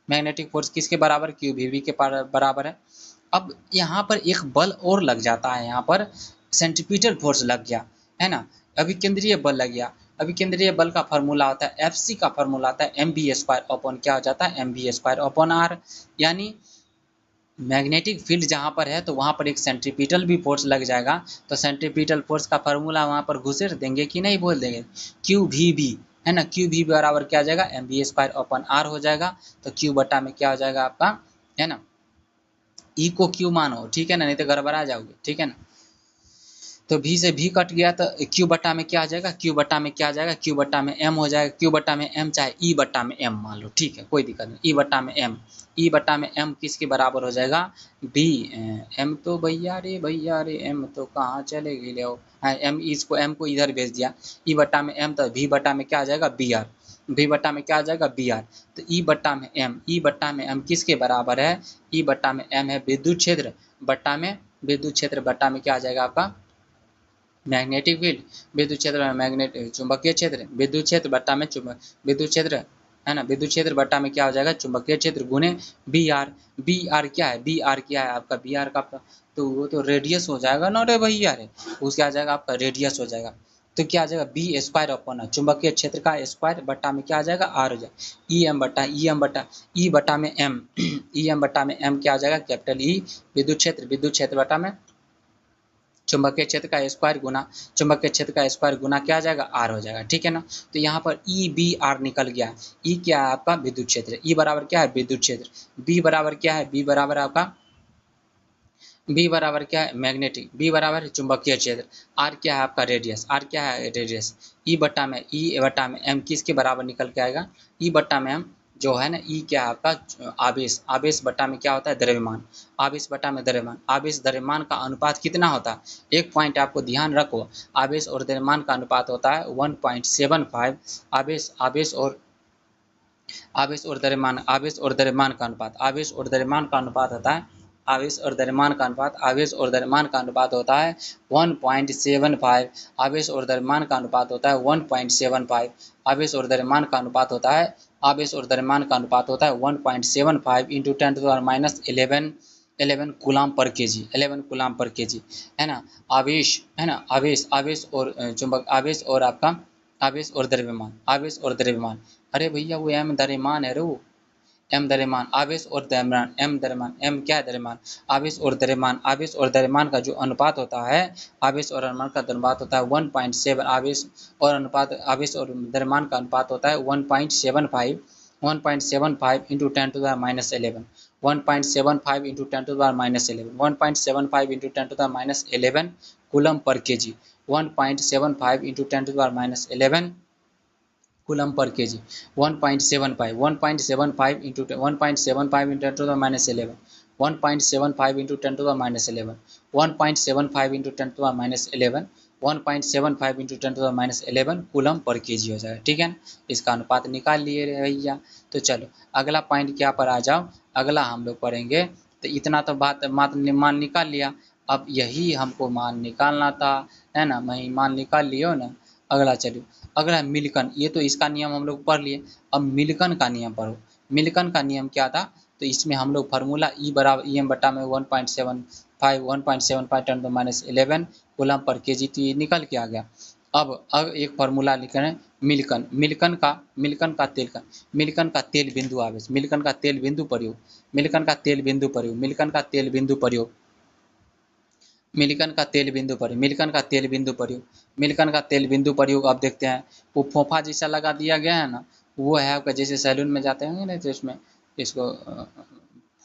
मैग्नेटिक फोर्स किसके बराबर, क्यू वी बी के बराबर है। अब यहाँ पर एक बल और लग जाता है, यहाँ पर सेंट्रीपिटल फोर्स लग गया, है ना, अभी केंद्रीय बल लग गया। अभी केंद्रीय बल का फार्मूला होता है, एफ सी का फार्मूला आता है एम बी स्क्वायर अपॉन क्या हो जाता है, m B square upon r. यानी मैग्नेटिक फील्ड जहाँ पर है तो वहाँ पर एक सेंट्रीपिटल भी फोर्स लग जाएगा, तो सेंट्रीपिटल फोर्स का फार्मूला वहाँ पर घुसेड़ देंगे कि नहीं बोल देंगे, क्यू भी बी, है ना, क्यू भी बराबर क्या आ जाएगा, m B square upon r हो जाएगा। तो क्यू बटा में क्या हो जाएगा आपका, है ना, ई को क्यू मानो, ठीक है ना, नहीं तो गड़बड़ा जाओगे, ठीक है ना। तो भी से भी कट गया तो क्यू बट्टा में क्या आ जाएगा, क्यू बट्टा में क्या आ जाएगा, क्यू बट्टा में एम हो जाएगा, क्यू बट्टा में एम चाहे ई बट्टा में एम मान लो, ठीक है, कोई दिक्कत नहीं, ई बट्टा में एम, ई बट्टा में एम किसके बराबर हो जाएगा, बी। एम तो भैया रे एम तो कहाँ चले गए हो, हाँ एम, इसको एम को इधर भेज दिया, ई बट्टा में एम, तो भी बट्टा में क्या आ जाएगा, बी आर, भी बट्टा में क्या आ जाएगा, बी आर। तो ई बट्टा में एम, ई बट्टा में एम किसके बराबर है, ई बट्टा में एम है विद्युत क्षेत्र बट्टा में, विद्युत क्षेत्र बट्टा में क्या आ जाएगा आपका, मैग्नेटिक फील्ड, विद्युत क्षेत्र में मैग्नेटिक चुंबकीय क्षेत्र, विद्युत क्षेत्र बट्टा में विद्युत क्षेत्र, है ना, विद्युत क्षेत्र बट्टा में क्या हो जाएगा, चुंबकीय क्षेत्र गुने बी आर। बी आर क्या है, बी आर क्या है आपका, बी आर का तो वो तो रेडियस हो जाएगा ना रे भैया रे, उसके आ जाएगा आपका रेडियस हो जाएगा। तो क्या आ जाएगा, बी स्क्वायर अपॉन चुंबकीय क्षेत्र का स्क्वायर बट्टा में क्या आ जाएगा, आर हो जाएगा, ई एम बट्टा ई बट्टा में एम, ई एम बट्टा में एम क्या आ जाएगा, कैपिटल ई विद्युत क्षेत्र बट्टा में चुंबकीय क्षेत्र का स्क्वायर गुना चुंबकीय क्षेत्र का स्क्वायर गुना क्या आ जाएगा, आर हो जाएगा, ठीक है ना। तो यहाँ पर ई बी आर निकल गया। ई क्या है आपका विद्युत क्षेत्र, ई बराबर क्या है विद्युत क्षेत्र, बी बराबर क्या है, बी बराबर आपका बी बराबर क्या है मैग्नेटिक, बी बराबर है चुंबकीय क्षेत्र, आर क्या है आपका रेडियस, आर क्या है रेडियस, ई बट्टा में एम किसके बराबर निकल के आएगा, ई बट्टा में एम जो है ना, ई क्या है आपका आवेश, आवेश बट्टा में क्या होता है द्रव्यमान, आवेश बट्टा में द्रव्यमान, आवेश द्रव्यमान का अनुपात कितना होता है, एक पॉइंट आपको ध्यान रखो, आवेश और द्रव्यमान का अनुपात होता है 1.75, आवेश आवेश और आवेश और द्रव्यमान का अनुपात, आवेश और द्रव्यमान का अनुपात होता है, आवेश और द्रव्यमान का अनुपात, आवेश और द्रव्यमान का अनुपात होता है 1.75, आवेश और द्रव्यमान का अनुपात होता है 1.75, आवेश और द्रव्यमान का अनुपात होता है, आवेश और द्रव्यमान का अनुपात होता है 1.75 इंटू 10⁻11 11 कूलाम पर केजी, 11 कूलाम पर केजी, है ना। आवेश है ना, आवेश आवेश और चुंबक, आवेश और आपका आवेश और द्रव्यमान, आवेश और द्रव्यमान, अरे भैया वो एम द्रव्यमान है रो, एम द्रव्यमान, आवेश और द्रव्यमान, एम द्रव्यमान, एम क्या है द्रव्यमान, आवेश और द्रव्यमान, आवेश और द्रव्यमान का जो अनुपात होता है, आवेश और अनुपात का अनुपात होता है 1.7, आवेश और अनुपात, आवेश और द्रव्यमान का अनुपात होता है 1.75, 1.75 into 10⁻11, 1.75 into 10⁻11, 1.75 into 10⁻11 coulomb per KG, 1.75 into 10⁻11 coulomb per KG, 1.75 1.75 into 1.75 into 10⁻11, 1.75 into 10⁻11, 1.75 into 10⁻11, 1.75 into 10⁻11 coulomb per KG हो जाएगा, ठीक है ना। इसका अनुपात निकाल लिए रे भैया। तो चलो अगला पॉइंट क्या पर आ जाओ, अगला हम लोग पढ़ेंगे, तो इतना तो बात मान निकाल लिया, अब यही हमको मान निकालना था, है ना, मैं मान निकाल लियो ना। अगला चलिए, अगला मिल्कन, ये तो इसका नियम हम लोग पढ़ लिए, अब मिल्कन का नियम पढ़ो। मिल्कन का नियम क्या था, तो इसमें हम लोग फार्मूला ई बराबर ई एम बटा में 1.75 10⁻11 कूलम पर केजी, तो ये निकल के आ गया। अब एक फार्मूला लिख रहे हैं मिल्कन, मिल्कन का तेल बिंदु आवेश, मिल्कन का तेल बिंदु प्रयोग, मिल्कन का तेल बिंदु प्रयोग, मिल्कन का तेल बिंदु प्रयोग, मिल्कन का तेल बिंदु प्रयोग, मिल्कन का तेल बिंदु प्रयोग, मिल्कन का तेल बिंदु प्रयोग। अब देखते हैं वो फोफा जैसा लगा दिया गया है ना, वो है आपका जैसे सैलून में जाते होंगे ना, तो इसमें इसको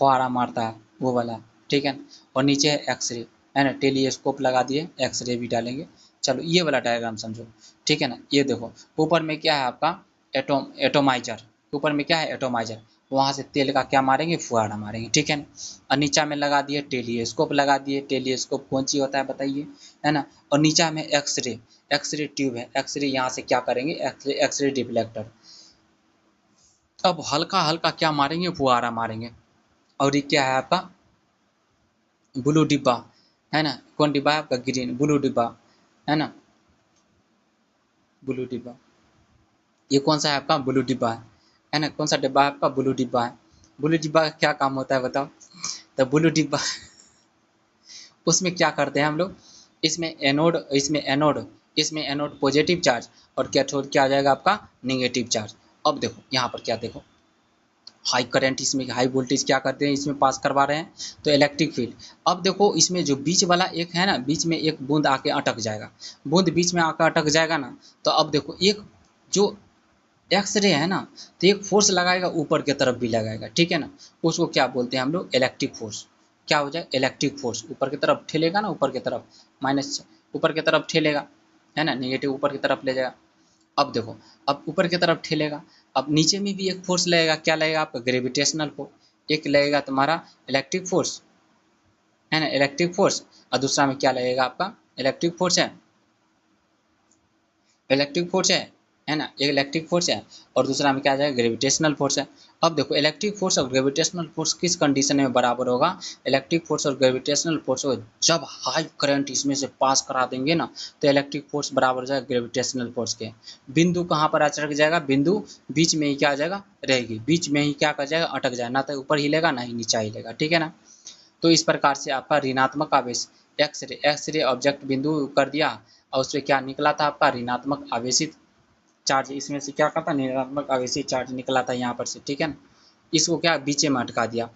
फुहारा मारता है वो वाला, ठीक है ना। और नीचे है एक्सरे, है ना, टेलीस्कोप लगा दिए, एक्सरे भी डालेंगे। चलो ये वाला डायग्राम समझो, ठीक है ना। ये देखो ऊपर में क्या है आपका एटोमाइजर, ऊपर में क्या है एटोमाइजर, वहाँ से तेल का क्या मारेंगे, फुहारा मारेंगे, ठीक है ना। और नीचा में लगा दिए टेलीस्कोप लगा दिए, टेलीस्कोप कौन सी होता है बताइए, है ना। और नीचा में एक्सरे, एक्सरे ट्यूब है, एक्सरे यहाँ से क्या करेंगे, एक्सरे डिफ्लेक्टर। अब हल्का हल्का क्या मारेंगे, फुहारा मारेंगे। और ये क्या है आपका ब्लू डिब्बा, है ना, कौन डिब्बा है आपका, ग्रीन ब्लू डिब्बा, है ना, ब्लू डिब्बा, ये कौन सा है आपका ब्लू डिब्बा है ना, कौन सा डिब्बा है आपका ब्लू डिब्बा है। ब्लू डिब्बा का क्या काम होता है बताओ, तो ब्लू डिब्बा उसमें क्या करते हैं हम लोग, इसमें एनोड पॉजिटिव चार्ज और कैथोड क्या आ जाएगा आपका नेगेटिव चार्ज। अब देखो यहाँ पर क्या देखो, हाई करंट, इसमें हाई वोल्टेज क्या करते हैं, इसमें पास करवा रहे हैं, तो इलेक्ट्रिक फील्ड। अब देखो इसमें जो बीच वाला एक है ना, बीच में एक बूंद आके अटक जाएगा, बूंद बीच में आकर अटक जाएगा ना, तो अब देखो एक जो एक्सरे है ना, तो एक फोर्स लगाएगा ऊपर की तरफ भी लगाएगा, ठीक है ना, उसको क्या बोलते हैं हम लोग, इलेक्ट्रिक फोर्स। क्या हो जाए, इलेक्ट्रिक फोर्स, ऊपर की तरफ ठेलेगा ना, ऊपर की तरफ माइनस, ऊपर की तरफ ठेलेगा, है ना, नेगेटिव ऊपर की तरफ ले जाएगा। अब देखो, अब ऊपर की तरफ ठेलेगा, अब नीचे में भी एक फोर्स लगेगा, क्या लगेगा आपका ग्रेविटेशनल फोर्स, एक लगेगा तुम्हारा इलेक्ट्रिक फोर्स, है ना, इलेक्ट्रिक फोर्स, और दूसरा में क्या लगेगा आपका इलेक्ट्रिक फोर्स है, इलेक्ट्रिक फोर्स है ना, एक इलेक्ट्रिक फोर्स है, और दूसरा में क्या आ जाएगा ग्रेविटेशनल फोर्स है। अब देखो इलेक्ट्रिक फोर्स और ग्रेविटेशनल फोर्स किस कंडीशन में बराबर होगा, इलेक्ट्रिक फोर्स और ग्रेविटेशनल फोर्स को जब हाई करंट इसमें से पास करा देंगे ना, तो इलेक्ट्रिक फोर्स बराबर हो जाएगा ग्रेविटेशनल फोर्स के। बिंदु कहाँ पर अटक जाएगा, बिंदु बीच में ही क्या आ जाएगा रहेगी, बीच में ही क्या कर जाएगा अटक जाएगा, ना तो ऊपर हिलेगा ना ही नीचा हिलेगा, ठीक है ना। तो इस प्रकार से आपका ऋणात्मक आवेश एक्सरे ऑब्जेक्ट बिंदु कर दिया, और उससे क्या निकला था आपका ऋणात्मक आवेशित चार्ज, इसमें से क्या करता ऋणात्मक आवेशित चार्ज निकला था यहाँ पर से, ठीक है ना। इसको क्या बीचे में अटका दिया,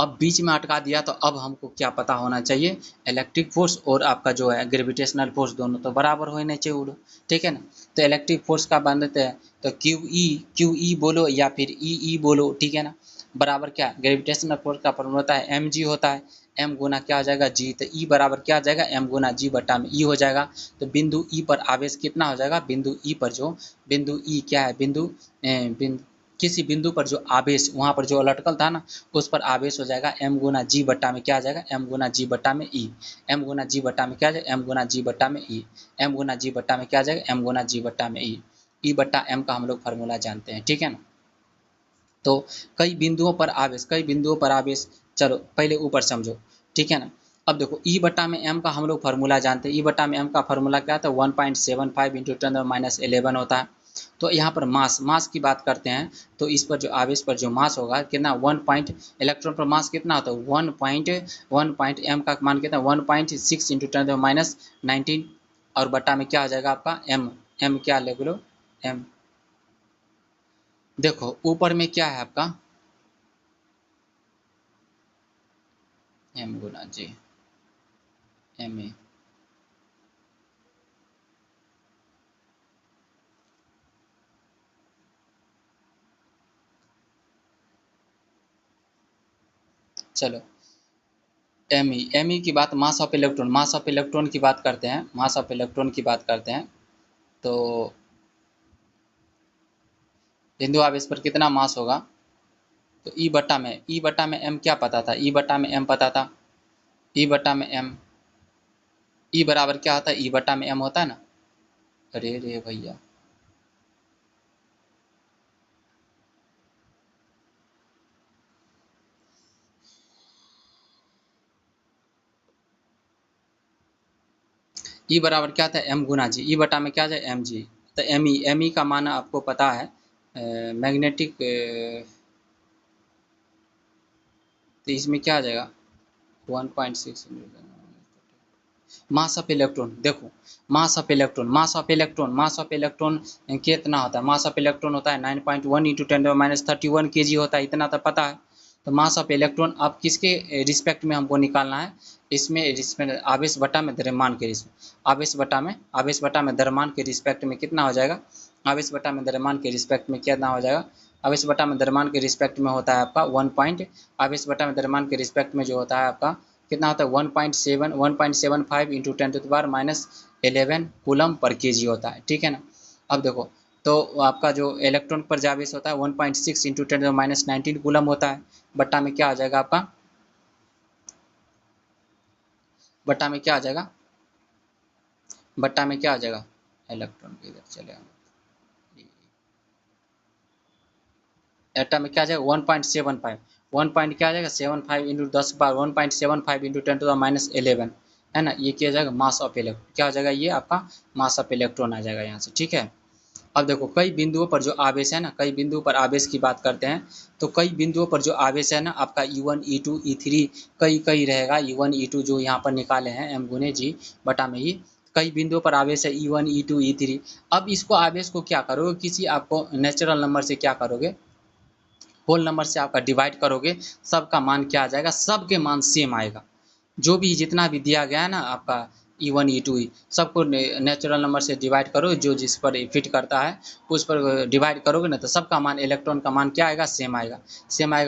अब बीच में अटका दिया तो अब हमको क्या पता होना चाहिए, इलेक्ट्रिक फोर्स और आपका जो है ग्रेविटेशनल फोर्स दोनों तो बराबर होने चाहिए उड़ो, ठीक है ना। तो इलेक्ट्रिक फोर्स का बनते हैं तो क्यू ई बोलो या फिर ई बोलो, ठीक है ना। बराबर क्या ग्रेविटेशनल फोर्स का फॉर्मूला होता है एम जी होता है, एम गुना क्या हो जाएगा जी, तो ई बराबर क्या हो जाएगा एम गुना जी बटा में ई हो जाएगा। तो बिंदु ई पर आवेश कितना हो जाएगा, बिंदु ई पर जो बिंदु ई क्या है, किसी बिंदु पर जो आवेश वहाँ पर जो लटकल था ना उस पर आवेश हो जाएगा एम गुना जी बट्टा में क्या आ जाएगा एम गुना जी बट्टा में ई, एम गुना जी बट्टा में क्या आ जाएगा एम गुना जी बट्टा में ई, एम गुना जी बट्टा में क्या आ जाएगा एम गुना जी बट्टा में ई बट्टा एम का हम लोग फार्मूला जानते हैं, ठीक है ना। तो कई बिंदुओं पर आवेश, चलो पहले ऊपर समझो, ठीक है ना। अब देखो ई बट्टा में एम का हम लोग फार्मूला जानते हैं, ई बट्टा में एम का फार्मूला क्या था 1.75 इंटू 10⁻11 होता है। तो यहाँ पर मास की बात करते हैं तो इस पर जो आवेश पर जो मास होगा कितना 1 पॉइंट, इलेक्ट्रॉन पर मास कितना होता है 1 पॉइंट एम का मान कितना 1.6 इंटू 10⁻19 और बट्टा में क्या हो जाएगा आपका एम क्या ले लो एम। देखो ऊपर में क्या है आपका M Guna G M A, चलो एम ई की बात मास ऑफ इलेक्ट्रॉन की बात करते हैं, मास ऑफ इलेक्ट्रॉन की बात करते हैं। तो बिंदु आवेश पर कितना मास होगा, तो ई बट्टा में एम क्या पता था, ई बट्टा में एम पता था, ई बट्टा में एम, ई बराबर क्या होता है ई बट्टा में एम होता है ना। अरे रे भैया ई बराबर क्या था एम गुना जी, ई बटा में क्या जाए एम जी। तो एम ई का मान आपको पता है मैग्नेटिक, तो इसमें क्या आ जाएगा 1.6 मास ऑफ इलेक्ट्रॉन। देखो मास ऑफ इलेक्ट्रॉन कितना होता है, मास ऑफ इलेक्ट्रॉन होता है 9.1 इंटू 10⁻31 kg होता है, इतना तो पता है। तो मास ऑफ इलेक्ट्रॉन अब किसके रिस्पेक्ट में हमको निकालना है, इसमें आवेश बटा में द्रव्यमान के आवेश बटा में द्रव्यमान के रिस्पेक्ट में कितना हो जाएगा, आवेश बटा में द्रव्यमान के रिस्पेक्ट में कितना हो जाएगा, आवेश बटा में द्रव्यमान के रिस्पेक्ट में होता है आपका 1 पॉइंट, आवेश बटा में द्रव्यमान के रिस्पेक्ट में जो होता है आपका कितना होता है 1.75 इंटू 10⁻11 कूलम पर केजी होता है, ठीक है ना। अब देखो तो आपका जो इलेक्ट्रॉन पर जो आवेश होता है 1.6 इंटू 10⁻19 कूलम होता है, बट्टा में क्या आ जाएगा आपका, बट्टा में क्या आ जाएगा, बट्टा में क्या आ जाएगा इलेक्ट्रॉन के इधर चले एटम में क्या आ जाएगा 1.75, 1 पॉइंट क्या आ जाएगा 75 इंटू 10 बार 1.75 इंटू 10⁻11 है ना। ये क्या आ जाएगा मास ऑफ इलेक्ट्रॉन, क्या हो जाएगा ये आपका मास ऑफ इलेक्ट्रॉन आ जाएगा यहाँ से, ठीक है। अब देखो कई बिंदुओं पर जो आवेश है ना, कई बिंदुओं पर आवेश की बात करते हैं तो कई बिंदुओं पर जो आवेश है ना आपका E1 E2 E3 कई रहेगा, E1 E2 जो यहाँ पर निकाले हैं एम गुने जी बटा में ही, कई बिंदुओं पर आवेश है E1 E2 E3। अब इसको आवेश को क्या करोगे, किसी आपको नेचुरल नंबर से क्या करोगे, होल नंबर से आपका डिवाइड करोगे, सबका मान क्या आ जाएगा, सबके मान सेम आएगा। जो भी जितना भी दिया गया है ना आपका E1 E2 सबको नेचुरल नंबर से डिवाइड करो, जो जिस पर फिट करता है उस पर डिवाइड करोगे ना तो सबका मान इलेक्ट्रॉन का मान क्या आएगा सेम आएगा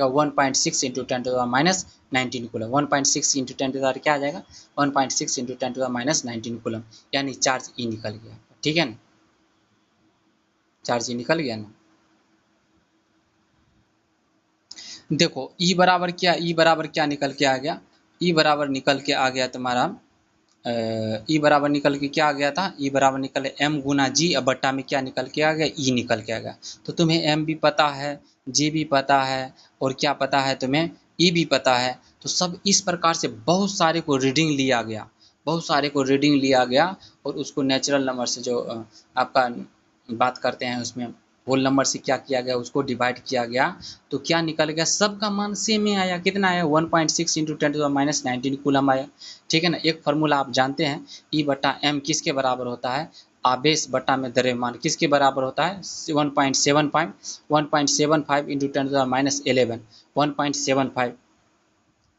1.6 इंटू 10⁻19 कूलम, 1.6 इंटू 10 क्या आ जाएगा 1.6 इंटू 10⁻19 कूलम, यानी चार्ज ई निकल गया, ठीक है ना, चार्ज ई निकल गया ना। देखो ई बराबर क्या निकल के आ गया, ई बराबर निकल के आ गया तुम्हारा ई बराबर निकल के क्या आ गया था, ई बराबर निकल एम गुना जी, अब बट्टा में क्या निकल के आ गया ई निकल के आ गया। तो तुम्हें एम भी पता है, जी भी पता है और क्या पता है तुम्हें ई भी पता है। तो सब इस प्रकार से बहुत सारे को रीडिंग लिया गया, बहुत सारे को रीडिंग लिया गया और उसको नेचुरल नंबर से जो आपका बात करते हैं उसमें होल नंबर से क्या किया गया उसको डिवाइड किया गया, तो क्या निकल गया सबका मान सेम ही आया, कितना आया 1.6 इंटू 10⁻19 कूलम आया, ठीक है ना। एक फार्मूला आप जानते हैं ई बटा एम किसके बराबर होता है, आवेश बटा में द्रव्यमान किसके बराबर होता है 1.75 इंटू 10⁻11 1.75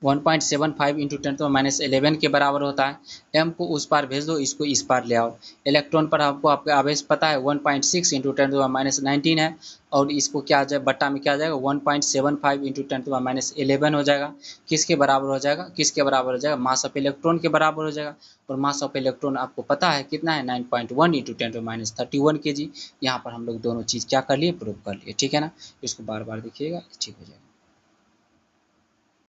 1.75 इंटू 10⁻11 के बराबर होता है। m को उस पार भेज दो, इसको इस पार ले आओ। इलेक्ट्रॉन पर आपको आपका आवेश पता है 1.6 इंटू 10⁻19 है, और इसको क्या आ जाए बट्टा में क्या आ जाएगा 1.75 इंटू 10⁻11 हो जाएगा। किसके बराबर हो जाएगा, किसके बराबर हो जाएगा, मास ऑफ इलेक्ट्रॉन के बराबर हो जाएगा। और मास ऑफ इलेक्ट्रॉन आपको पता है कितना है 9.1 इंटू 10⁻31 kg। यहाँ पर हम लोग दोनों चीज़ क्या कर लिए, प्रूव कर लिए, ठीक है ना। इसको बार बार देखिएगा, ठीक हो जाएगा।